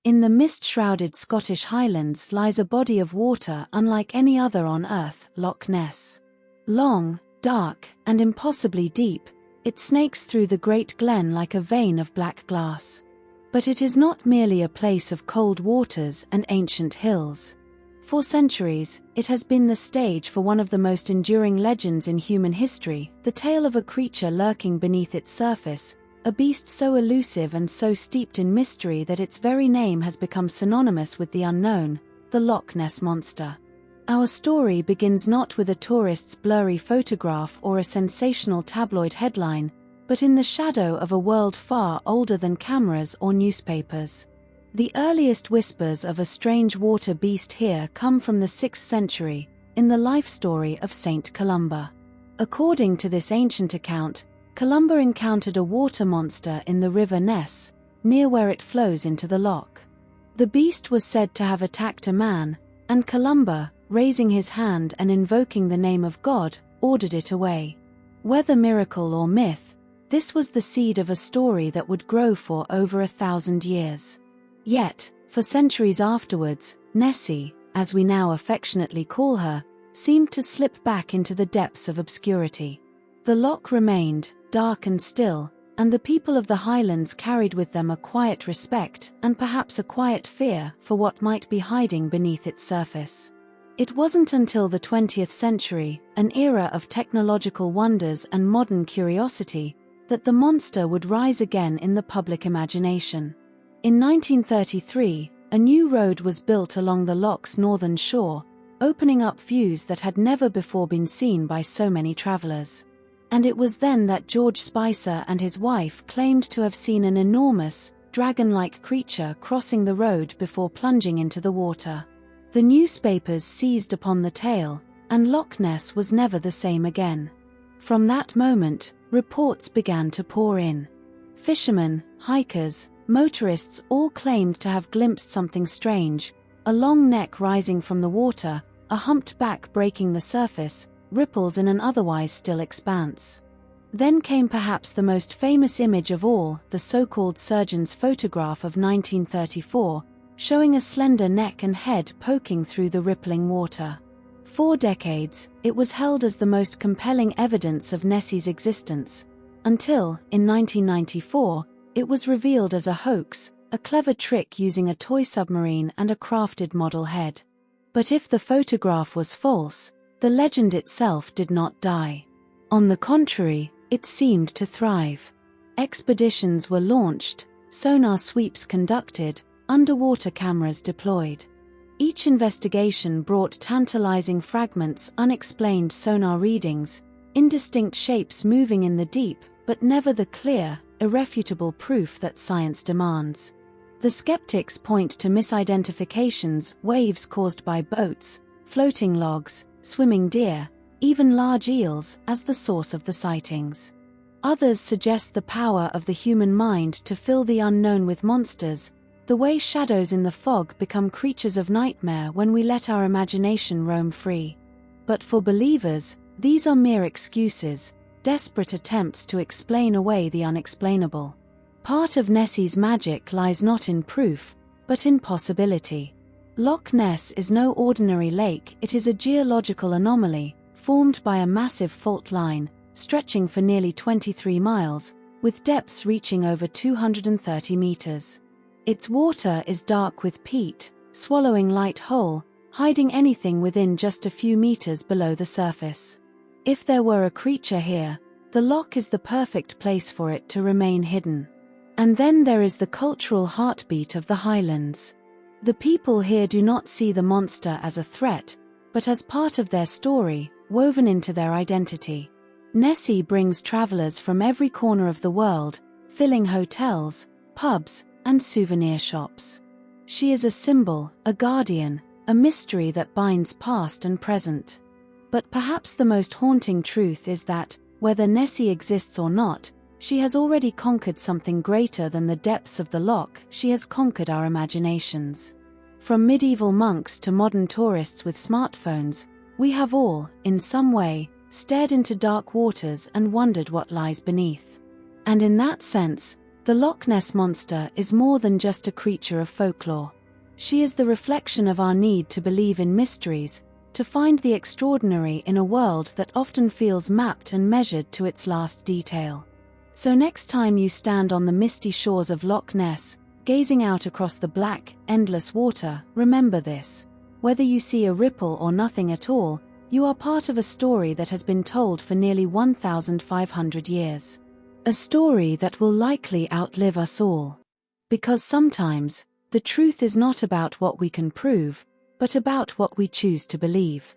In the mist-shrouded Scottish highlands lies a body of water unlike any other on Earth, Loch Ness. Long, dark, and impossibly deep, it snakes through the great glen like a vein of black glass. But it is not merely a place of cold waters and ancient hills. For centuries, it has been the stage for one of the most enduring legends in human history, the tale of a creature lurking beneath its surface, a beast so elusive and so steeped in mystery that its very name has become synonymous with the unknown, the Loch Ness Monster. Our story begins not with a tourist's blurry photograph or a sensational tabloid headline, but in the shadow of a world far older than cameras or newspapers. The earliest whispers of a strange water beast here come from the 6th century, in the life story of Saint Columba. According to this ancient account, Columba encountered a water monster in the river Ness, near where it flows into the loch. The beast was said to have attacked a man, and Columba, raising his hand and invoking the name of God, ordered it away. Whether miracle or myth, this was the seed of a story that would grow for over 1,000 years. Yet, for centuries afterwards, Nessie, as we now affectionately call her, seemed to slip back into the depths of obscurity. The loch remained, dark and still, and the people of the highlands carried with them a quiet respect and perhaps a quiet fear for what might be hiding beneath its surface. It wasn't until the 20th century, an era of technological wonders and modern curiosity, that the monster would rise again in the public imagination. In 1933, a new road was built along the loch's northern shore, opening up views that had never before been seen by so many travelers. And it was then that George Spicer and his wife claimed to have seen an enormous, dragon-like creature crossing the road before plunging into the water. The newspapers seized upon the tale, and Loch Ness was never the same again. From that moment, reports began to pour in. Fishermen, hikers, motorists all claimed to have glimpsed something strange, a long neck rising from the water, a humped back breaking the surface, ripples in an otherwise still expanse. Then came perhaps the most famous image of all, the so-called surgeon's photograph of 1934, showing a slender neck and head poking through the rippling water. For decades, it was held as the most compelling evidence of Nessie's existence, until, in 1994, it was revealed as a hoax, a clever trick using a toy submarine and a crafted model head. But if the photograph was false, the legend itself did not die. On the contrary, it seemed to thrive. Expeditions were launched, sonar sweeps conducted, underwater cameras deployed. Each investigation brought tantalizing fragments, unexplained sonar readings, indistinct shapes moving in the deep, but never the clear, irrefutable proof that science demands. The skeptics point to misidentifications, waves caused by boats, floating logs, swimming deer, even large eels, as the source of the sightings. Others suggest the power of the human mind to fill the unknown with monsters, the way shadows in the fog become creatures of nightmare when we let our imagination roam free. But for believers, these are mere excuses, desperate attempts to explain away the unexplainable. Part of Nessie's magic lies not in proof, but in possibility. Loch Ness is no ordinary lake, it is a geological anomaly, formed by a massive fault line, stretching for nearly 23 miles, with depths reaching over 230 meters. Its water is dark with peat, swallowing light whole, hiding anything within just a few meters below the surface. If there were a creature here, the loch is the perfect place for it to remain hidden. And then there is the cultural heartbeat of the highlands. The people here do not see the monster as a threat, but as part of their story, woven into their identity. Nessie brings travelers from every corner of the world, filling hotels, pubs, and souvenir shops. She is a symbol, a guardian, a mystery that binds past and present. But perhaps the most haunting truth is that, whether Nessie exists or not, she has already conquered something greater than the depths of the loch. She has conquered our imaginations. From medieval monks to modern tourists with smartphones, we have all, in some way, stared into dark waters and wondered what lies beneath. And in that sense, The Loch Ness Monster is more than just a creature of folklore. She is the reflection of our need to believe in mysteries, to find the extraordinary in a world that often feels mapped and measured to its last detail. So next time you stand on the misty shores of Loch Ness, gazing out across the black, endless water, remember this. Whether you see a ripple or nothing at all, you are part of a story that has been told for nearly 1,500 years. A story that will likely outlive us all. Because sometimes, the truth is not about what we can prove, but about what we choose to believe.